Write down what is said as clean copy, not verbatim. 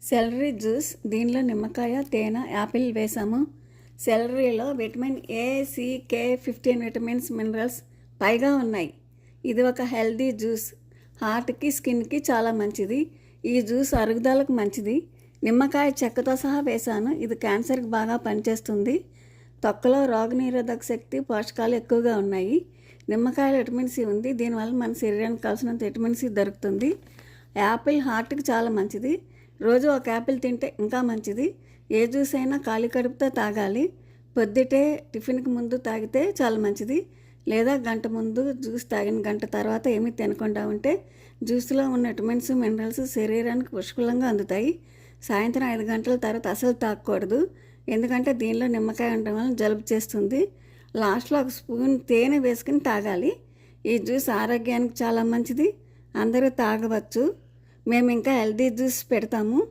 Salary juice. దీనిలో నిమ్మకాయ, తేనె, యాపిల్ వేసాము. సెలరీలో vitamin A, C, K, 15 vitamins, minerals పైగా ఉన్నాయి. ఇది ఒక హెల్దీ జ్యూస్. హార్ట్కి, స్కిన్కి చాలా మంచిది. ఈ జ్యూస్ అరుగుదలకు మంచిది. నిమ్మకాయ చెక్కతో సహా వేశాను. ఇది క్యాన్సర్కి బాగా పనిచేస్తుంది. తొక్కలో రోగనిరోధక శక్తి, పోషకాలు ఎక్కువగా ఉన్నాయి. నిమ్మకాయలో విటమిన్ సి ఉంది. దీనివల్ల మన శరీరానికి కావాల్సినంత విటమిన్ సి దొరుకుతుంది. యాపిల్ హార్ట్కి చాలా మంచిది. రోజు ఒక యాపిల్ తింటే ఇంకా మంచిది. ఏ జ్యూస్ అయినా ఖాళీ కడుపుతో తాగాలి. పొద్దుటే టిఫిన్కి ముందు తాగితే చాలా మంచిది. లేదా గంట ముందు జ్యూస్ తాగిన గంట తర్వాత ఏమీ తినకుండా ఉంటే జ్యూస్లో ఉన్న విటమిన్స్, మినరల్స్ శరీరానికి పుష్కలంగా అందుతాయి. సాయంత్రం 5 గంటల తర్వాత అసలు తాగకూడదు. ఎందుకంటే దీనిలో నిమ్మకాయ ఉండడం వల్ల జలుబు చేస్తుంది. లాస్ట్లో ఒక స్పూన్ తేనె వేసుకుని తాగాలి. ఈ జ్యూస్ ఆరోగ్యానికి చాలా మంచిది. అందరూ తాగవచ్చు. మేము ఇంకా హెల్దీ జ్యూస్ పెడతాము.